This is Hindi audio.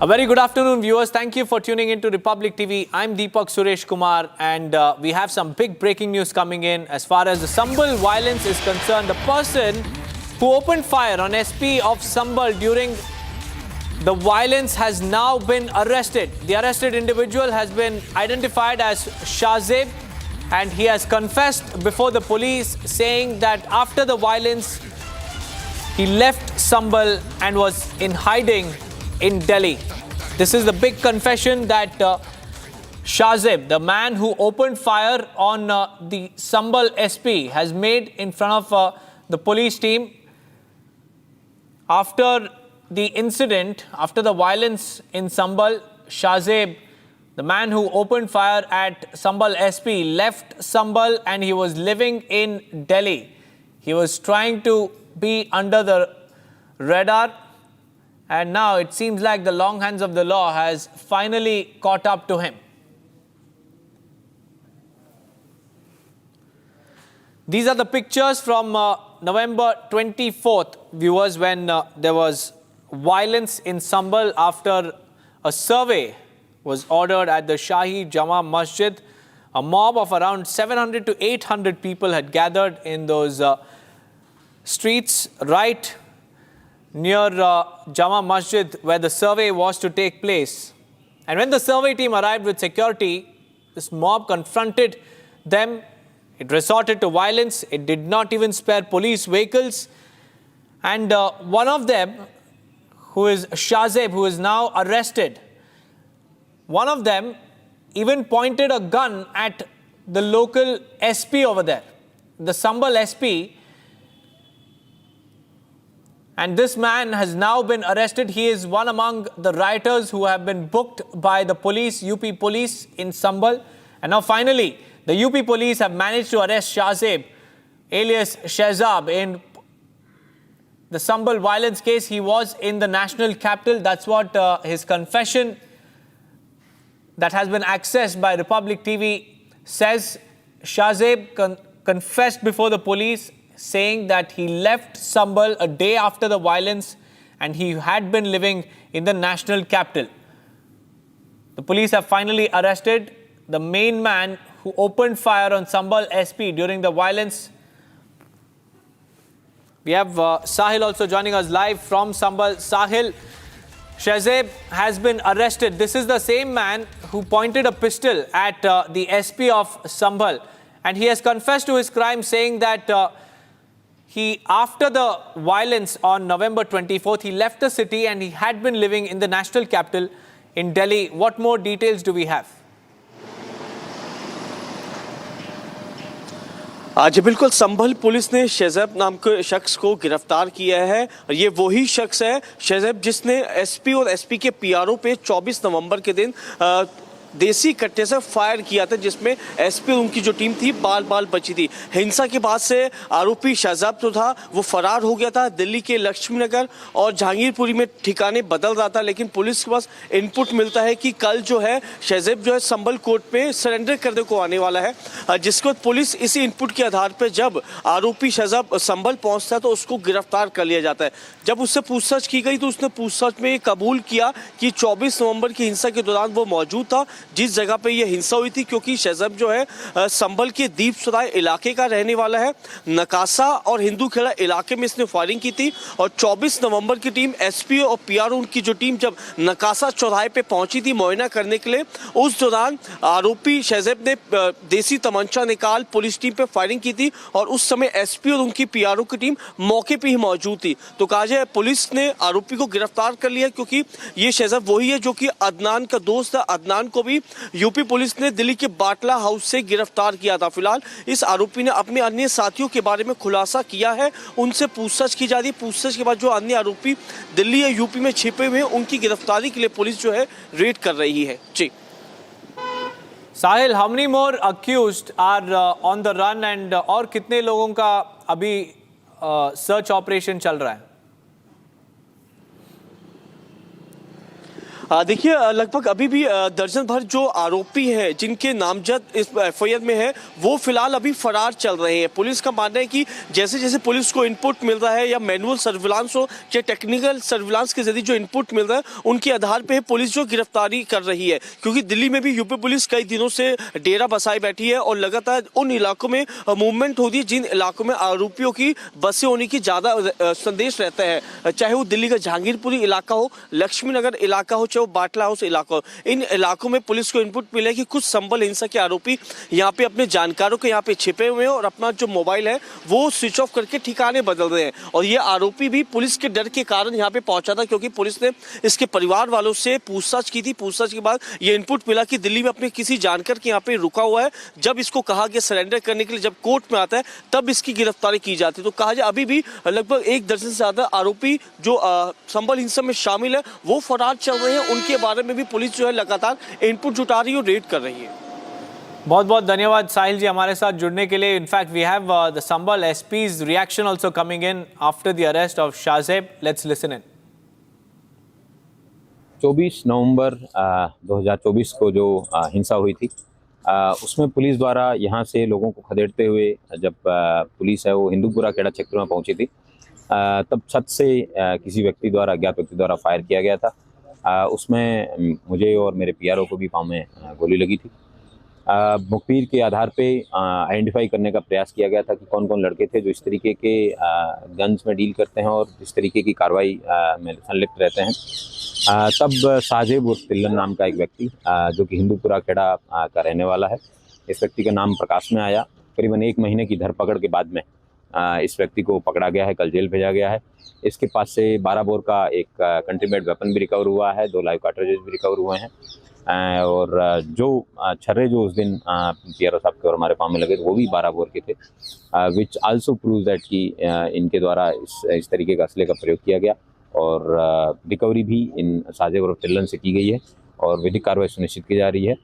A very good afternoon, viewers. Thank you for tuning in to Republic TV. I'm Deepak Suresh Kumar, and we have some big breaking news coming in. As far as the Sambal violence is concerned, the person who opened fire on SP of Sambal during the violence has now been arrested. The arrested individual has been identified as Shahzeb, and he has confessed before the police, saying that after the violence, he left Sambal and was in hiding in Delhi. This is the big confession that Shahzeb, the man who opened fire on the Sambal SP, has made in front of the police team. After the incident, after the violence in Sambal, Shahzeb, the man who opened fire at Sambal SP, left Sambal and he was living in Delhi. He was trying to be under the radar, and now it seems like the long hands of the law has finally caught up to him. These are the pictures from November 24th, viewers, when there was violence in Sambal after a survey was ordered at the Shahi Jama Masjid. A mob of around 700 to 800 people had gathered in those streets right near Jama Masjid, where the survey was to take place. And when the survey team arrived with security, this mob confronted them. It resorted to violence. It did not even spare police vehicles. And one of them, who is Shahzeb, who is now arrested, one of them even pointed a gun at the local SP over there, the Sambal SP. And this man has now been arrested. He is one among the rioters who have been booked by the police, UP police in Sambal. And now finally, the UP police have managed to arrest Shahzeb, alias Shehzab, in the Sambal violence case. He was in the national capital. That's what his confession that has been accessed by Republic TV says. Shahzeb confessed before the police, saying that he left Sambal a day after the violence and he had been living in the national capital. The police have finally arrested the main man who opened fire on Sambal SP during the violence. We have Sahil also joining us live from Sambal. Sahil, Shahzeb has been arrested. This is the same man who pointed a pistol at the SP of Sambal, and he has confessed to his crime, saying that after the violence on November 24th, he left the city and he had been living in the national capital in Delhi. What more details do we have? जी बिल्कुल, संभल पुलिस ने शहज़ैब नाम के शख्स को गिरफ्तार किया है। ये वही शख्स है शहज़ैब जिसने एसपी और एसपी के पीआरओ पे 24 नवंबर के दिन देसी कट्टे से फायर किया था, जिसमें एसपी और उनकी जो टीम थी बाल बची थी। हिंसा के बाद से आरोपी शहज़ैब जो था वो फरार हो गया था। दिल्ली के लक्ष्मी नगर और जहांगीरपुरी में ठिकाने बदल रहा था, लेकिन पुलिस के पास इनपुट मिलता है कि कल जो है शहज़ैब जो है संभल कोर्ट पे सरेंडर करने को आने वाला है, जिसके बाद पुलिस इसी इनपुट के आधार पर जब आरोपी शहज़ैब संभल पहुंचता है तो उसको गिरफ्तार कर लिया जाता है। जब उससे पूछताछ की गई तो उसने पूछताछ में कबूल किया कि 24 नवंबर की हिंसा के दौरान वो मौजूद था जिस जगह पे ये हिंसा हुई थी, क्योंकि शहज़ैब जो है संभल के दीपसराय इलाके का रहने वाला है। नकासा और हिंदू खेड़ा इलाके में इसने फायरिंग की थी और 24 नवंबर की टीम एसपी और पीआरओ उनकी जो टीम जब नकासा चौराहे पे पहुंची थी मुआयना करने के लिए, उस दौरान आरोपी शहज़ैब ने देसी तमंचा निकाल पुलिस टीम पे फायरिंग की थी और उस समय एसपी और उनकी पीआरओ की टीम मौके पर ही मौजूद थी। तो कहा जाए पुलिस ने आरोपी को गिरफ्तार कर लिया, क्योंकि ये शहज़ैब वही है जो कि अदनान का दोस्त है। अदनान को भी यूपी पुलिस ने दिल्ली के बाटला हाउस से गिरफ्तार किया था। फिलहाल इस आरोपी ने अपने अन्य साथियों के बारे में खुलासा किया है, उनसे पूछताछ की जा रही है। पूछताछ के बाद जो अन्य आरोपी दिल्ली या यूपी में छिपे हुए हैं उनकी गिरफ्तारी के लिए पुलिस जो है रेड कर रही है। जी Sahil, how many more accused are on the run and और कितने लोगों का अभी सर्च ऑपरेशन चल रहा है? देखिए लगभग अभी भी दर्जन भर जो आरोपी हैं जिनके नामजद इस एफआईआर में है वो फिलहाल अभी फरार चल रहे हैं। पुलिस का मानना है कि जैसे जैसे पुलिस को इनपुट मिल रहा है या मैनुअल सर्विलांस हो चाहे टेक्निकल सर्विलांस के जरिए जो इनपुट मिल रहा है उनके आधार पर पुलिस जो गिरफ्तारी कर रही है, क्योंकि दिल्ली में भी यूपी पुलिस कई दिनों से डेरा बसाए बैठी है और लगातार उन इलाकों में मूवमेंट होती है जिन इलाकों में आरोपियों की बसे होने की ज्यादा संदेश रहता है, चाहे वो दिल्ली का जहांगीरपुरी इलाका हो, लक्ष्मी नगर इलाका हो, चाहे वो बाटला हाउस इलाका हो। इन इलाकों में पुलिस को इनपुट मिला है कि कुछ संभल हिंसा के आरोपी यहाँ पे अपने जानकारों के यहाँ पे छिपे हुए हैं और अपना जो मोबाइल है वो स्विच ऑफ करके ठिकाने बदल रहे हैं। और ये आरोपी भी पुलिस के डर के कारण यहाँ पे पहुंचा था, क्योंकि पुलिस ने इसके परिवार वालों से पूछताछ की थी। पूछताछ के बाद ये इनपुट मिला कि दिल्ली में अपने किसी जानकार के यहाँ पे रुका हुआ है। जब इसको कहा गया सरेंडर करने के लिए, जब कोर्ट में आता है तब इसकी गिरफ्तारी की जाती है। तो कहा जाए अभी भी लगभग 1 दर्जन से ज्यादा आरोपी जो संभल हिंसा में शामिल है वो फरार चल रहे हैं। उनके बारे में भी पुलिस जो है लगातार इनपुट जुटा रही है और रेड कर रही है। बहुत बहुत धन्यवाद साहिल जी हमारे साथ जुड़ने के लिए। In fact we have the Sambhal SP's reaction also coming in after the arrest of Shahzeb. Let's listen in. 24 नवंबर 2024 को जो हिंसा हुई थी उसमें पुलिस द्वारा यहाँ से लोगों को खदेड़ते हुए जब पुलिस है वो हिंदूपुरा खेड़ा क्षेत्र में पहुंची थी तब छत से किसी व्यक्ति द्वारा, अज्ञात व्यक्ति द्वारा फायर किया गया था। उसमें मुझे और मेरे पीआरओ को भी पाँव में गोली लगी थी। मुखबिर के आधार पे आइडेंटिफाई करने का प्रयास किया गया था कि कौन कौन लड़के थे जो इस तरीके के गन्स में डील करते हैं और इस तरीके की कार्रवाई में संलिप्त रहते हैं। तब शाहजेब उर्फ तिल्लन नाम का एक व्यक्ति जो कि हिंदूपुरा खेड़ा का रहने वाला है, इस व्यक्ति का नाम प्रकाश में आया। करीबन 1 महीने की धरपकड़ के बाद में इस व्यक्ति को पकड़ा गया है, कल जेल भेजा गया है। इसके पास से 12 बोर का एक कंट्रीमेड वेपन भी रिकवर हुआ है, 2 लाइव कार्ट्रिजेज भी रिकवर हुए हैं और जो छर्रे जो उस दिन पीआरओ साहब के और हमारे पाँव में लगे वो भी 12 बोर के थे, विच आल्सो प्रूव दैट कि इनके द्वारा इस तरीके का असले का प्रयोग किया गया और रिकवरी भी इन शाहजेब और तिल्लन से की गई है और विधिक कार्रवाई सुनिश्चित की जा रही है।